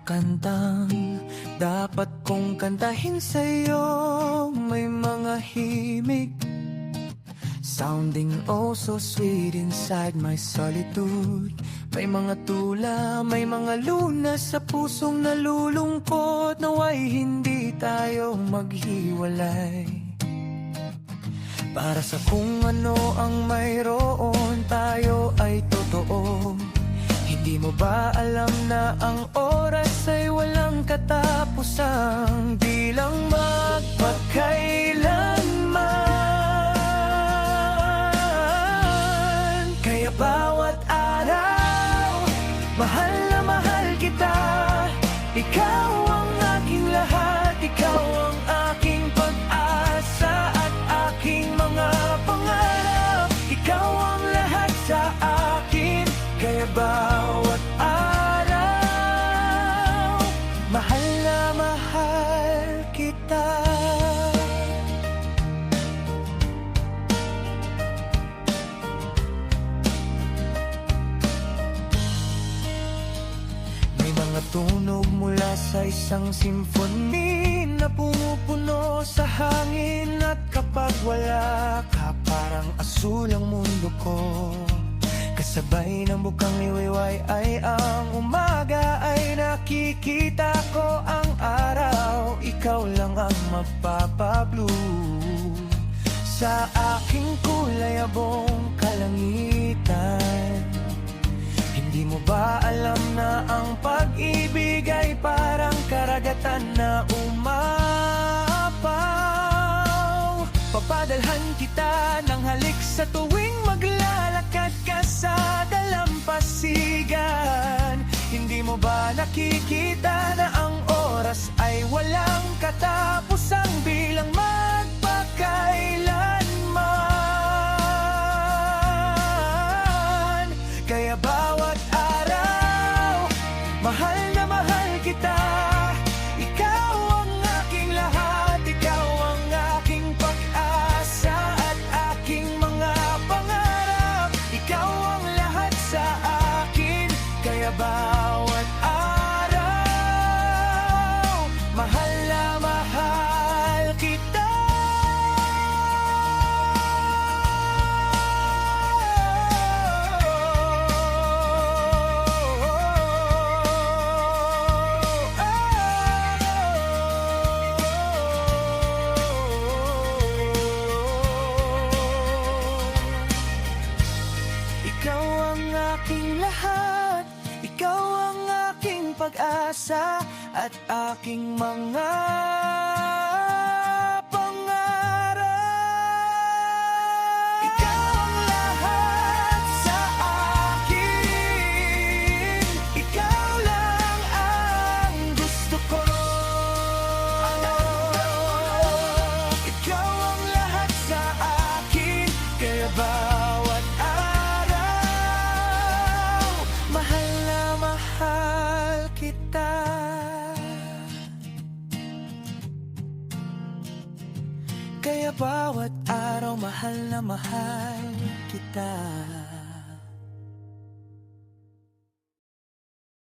kantang dapat kong kantahin sa'yo. May mga himig, sounding oh so sweet inside my solitude. May mga tula, may mga lunas sa pusong nalulungkot. Nawa'y hindi tayo maghiwalay. Para sa kung ano ang mayroon, tayo ay totoo. Hindi mo ba alam na ang oras ay walang katapusang di lang magpakailanman? Kaya bawat araw, mahal na mahal kita. Ikaw ang aking lahat, ikaw ang aking pag-asa at aking mga pangarap. Ikaw ang lahat sa akin, kaya bawat araw, mahal na mahal kita. May mga tunog mula sa isang simphony na pumupuno sa hangin. At kapag wala ka, parang asul ang mundo ko. Kasabay ng bukang liwayway ay ang umaga, ay nakikita ko ang araw. Ikaw lang ang magpapablue sa aking kulay abong kalangitan. Hindi mo ba alam na ang pag-ibig ay parang karagatan na umapaw? Papadalhan kita ng halik sa tuwing maglalakad ka sa dalampasigan. Hindi mo ba nakikita na ang oras ay walang katapusang bilang magpakailanman? Kaya bawat araw, mahal na mahal kita. Ikaw ang aking lahat, ikaw ang aking pag-asa at aking mga pangarap. Ikaw ang lahat sa akin, kaya bawat araw, mahal na mahal kita. Ikaw ang aking lahat, ikaw ang aking pag-asa at aking mga pangarap. Ikaw ang lahat sa akin, ikaw lang ang gusto ko. Ikaw ang lahat sa akin, kaya bawat mahal na mahal kita. Kaya bawat araw mahal na mahal kita.